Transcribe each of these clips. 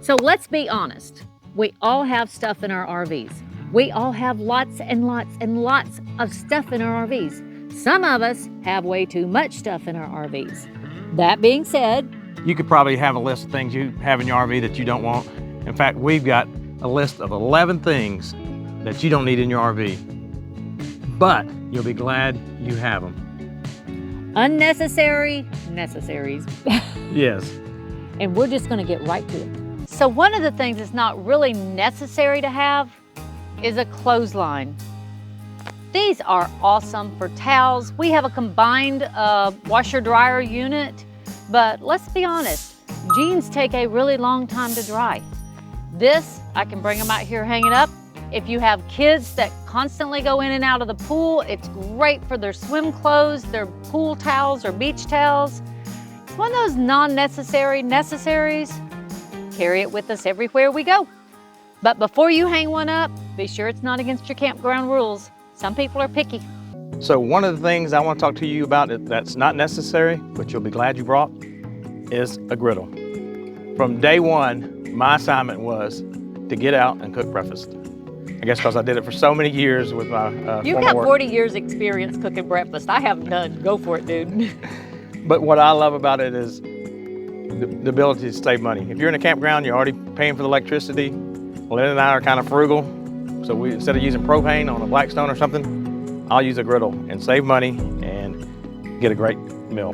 So let's be honest. We all have stuff in our RVs. We all have lots and lots and lots of stuff in our RVs. Some of us have way too much stuff in our RVs. That being said, you could probably have a list of things you have in your RV that you don't want. In fact, we've got a list of 11 things that you don't need in your RV, but you'll be glad you have them. Unnecessary necessaries. Yes. And we're just gonna get right to it. So one of the things that's not really necessary to have is a clothesline. These are awesome for towels. We have a combined washer dryer unit, but let's be honest, jeans take a really long time to dry. This, I can bring them out here, hang it up. If you have kids that constantly go in and out of the pool, it's great for their swim clothes, their pool towels or beach towels. It's one of those non-necessary necessaries. Carry it with us everywhere we go. But before you hang one up, be sure it's not against your campground rules. Some people are picky. So one of the things I want to talk to you about that's not necessary, but you'll be glad you brought, is a griddle. From day one, my assignment was to get out and cook breakfast. I guess because I did it for so many years with my You've got 40 years experience cooking breakfast. I have none. Go for it, dude. But what I love about it is the ability to save money. If you're in a campground, you're already paying for the electricity. Lynn and I are kind of frugal, so instead of using propane on a Blackstone or something, I'll use a griddle and save money and get a great meal.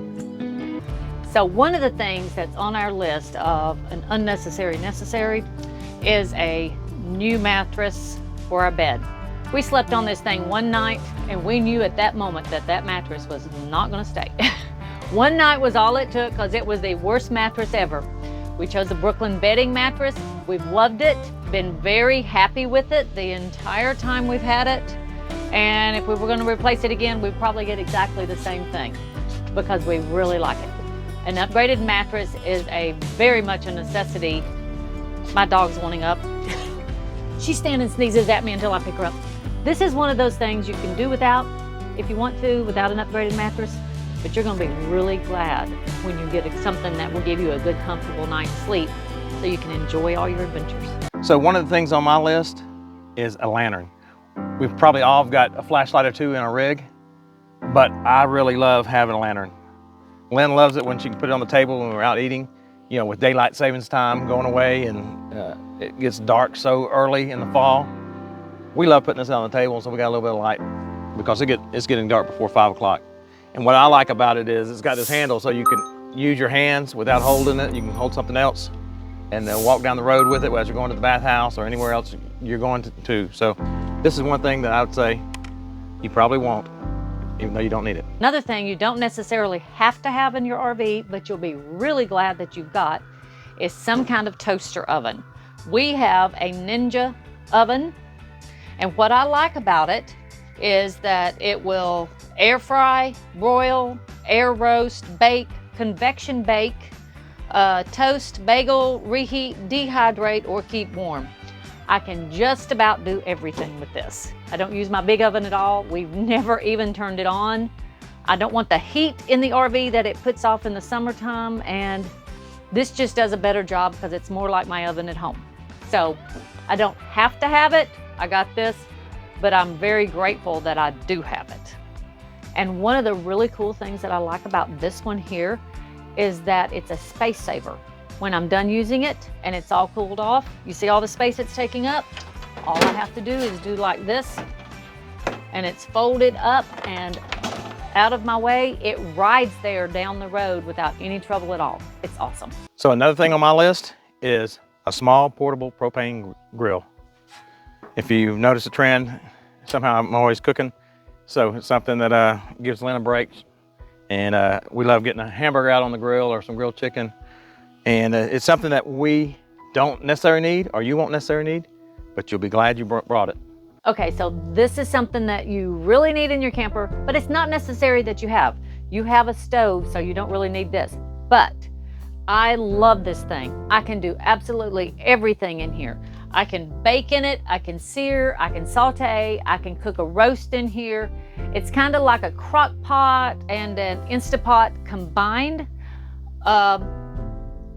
So one of the things that's on our list of an unnecessary necessary is a new mattress for our bed. We slept on this thing one night and we knew at that moment that that mattress was not gonna stay. One night was all it took because it was the worst mattress ever. We chose a Brooklyn bedding mattress. We've loved it, been very happy with it the entire time we've had it. And if we were gonna replace it again, we'd probably get exactly the same thing because we really like it. An upgraded mattress is very much a necessity. My dog's wanting up. She stands and sneezes at me until I pick her up. This is one of those things you can do without, if you want to, without an upgraded mattress, but you're gonna be really glad when you get something that will give you a good, comfortable night's sleep so you can enjoy all your adventures. So one of the things on my list is a lantern. We've probably all got a flashlight or two in our rig, but I really love having a lantern. Lynn loves it when she can put it on the table when we're out eating, you know, with daylight savings time going away and it gets dark so early in the fall. We love putting this on the table so we got a little bit of light because it's getting dark before 5 o'clock. And what I like about it is it's got this handle so you can use your hands without holding it. You can hold something else and then walk down the road with it as you're going to the bathhouse or anywhere else you're going to. So this is one thing that I would say you probably won't, even though you don't need it. Another thing you don't necessarily have to have in your RV, but you'll be really glad that you've got, is some kind of toaster oven. We have a Ninja oven, and what I like about it is that it will air fry, broil, air roast, bake, convection bake, toast, bagel, reheat, dehydrate, or keep warm. I can just about do everything with this. I don't use my big oven at all. We've never even turned it on. I don't want the heat in the RV that it puts off in the summertime, and this just does a better job because it's more like my oven at home. So I don't have to have it. I got this, but I'm very grateful that I do have it. And one of the really cool things that I like about this one here is that it's a space saver. When I'm done using it and it's all cooled off, you see all the space it's taking up? All I have to do is do like this, and it's folded up and out of my way. It rides there down the road without any trouble at all. It's awesome. So another thing on my list is a small portable propane grill. If you've noticed a trend, somehow I'm always cooking. So it's something that gives Lynn a break. And we love getting a hamburger out on the grill or some grilled chicken. And it's something that we don't necessarily need, or you won't necessarily need, but you'll be glad you brought it. Okay, so this is something that you really need in your camper, but it's not necessary that you have. You have a stove, so you don't really need this. But I love this thing. I can do absolutely everything in here. I can bake in it, I can sear, I can saute, I can cook a roast in here. It's kind of like a crock pot and an Insta Pot combined.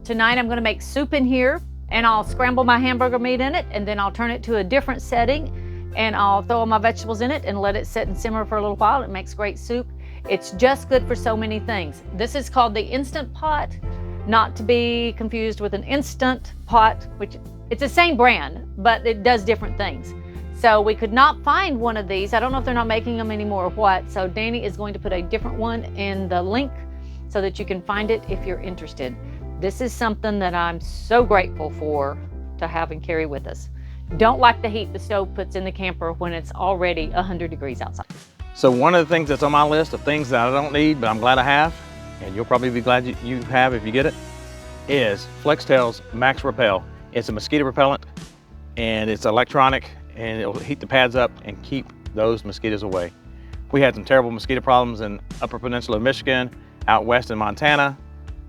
Tonight I'm gonna make soup in here. and I'll scramble my hamburger meat in it, and then I'll turn it to a different setting, and I'll throw all my vegetables in it and let it sit and simmer for a little while. It makes great soup. It's just good for so many things. This is called the Instant Pot, not to be confused with an Instant Pot, which it's the same brand, but it does different things. So we could not find one of these. I don't know if they're not making them anymore or what. So Danny is going to put a different one in the link so that you can find it if you're interested. This is something that I'm so grateful for to have and carry with us. Don't like the heat the stove puts in the camper when it's already 100 degrees outside. So one of the things that's on my list of things that I don't need, but I'm glad I have, and you'll probably be glad you have if you get it, is Flextail's Max Repel. It's a mosquito repellent, and it's electronic, and it'll heat the pads up and keep those mosquitoes away. We had some terrible mosquito problems in Upper Peninsula of Michigan, out west in Montana,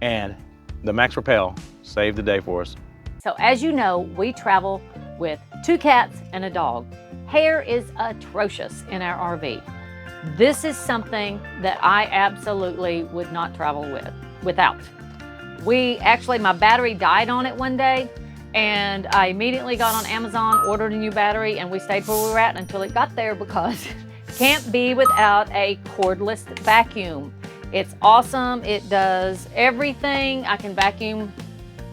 and the Max Repel saved the day for us. So as you know, we travel with 2 cats and a dog. Hair is atrocious in our RV. This is something that I absolutely would not travel without. My battery died on it one day, and I immediately got on Amazon, ordered a new battery, and we stayed where we were at until it got there because can't be without a cordless vacuum. It's awesome. It does everything. I can vacuum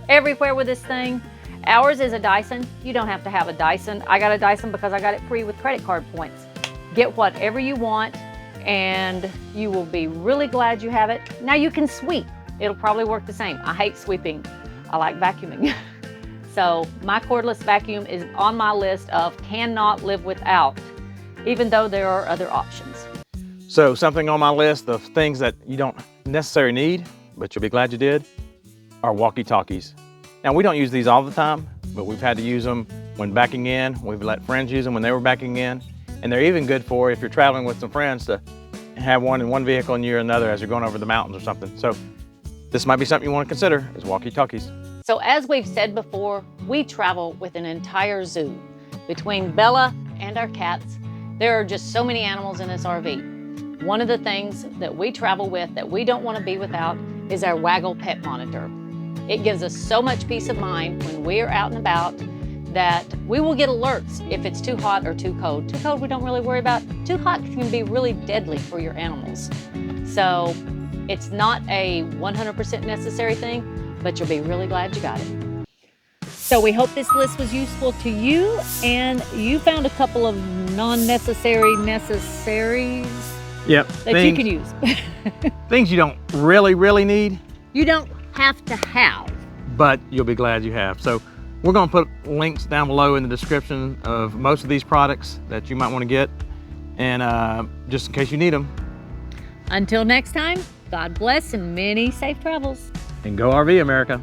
everywhere with this thing. Ours is a Dyson. You don't have to have a Dyson. I got a Dyson because I got it free with credit card points. Get whatever you want, and you will be really glad you have it. Now you can sweep. It'll probably work the same. I hate sweeping. I like vacuuming. So my cordless vacuum is on my list of cannot live without, even though there are other options. So something on my list of things that you don't necessarily need, but you'll be glad you did, are Walkie Talkies. Now we don't use these all the time, but we've had to use them when backing in. We've let friends use them when they were backing in. And they're even good for if you're traveling with some friends to have one in one vehicle and you're in another as you're going over the mountains or something. So this might be something you want to consider, is Walkie Talkies. So as we've said before, we travel with an entire zoo. Between Bella and our cats, there are just so many animals in this RV. One of the things that we travel with that we don't want to be without is our Waggle Pet Monitor. It gives us so much peace of mind when we are out and about that we will get alerts if it's too hot or too cold. Too cold we don't really worry about. Too hot can be really deadly for your animals. So it's not a 100% necessary thing, but you'll be really glad you got it. So we hope this list was useful to you, and you found a couple of non-necessary necessaries that you can use. Things you don't really need. You don't have to have. But you'll be glad you have. So we're going to put links down below in the description of most of these products that you might want to get, and just in case you need them. Until next time, God bless and many safe travels. And go RV, America.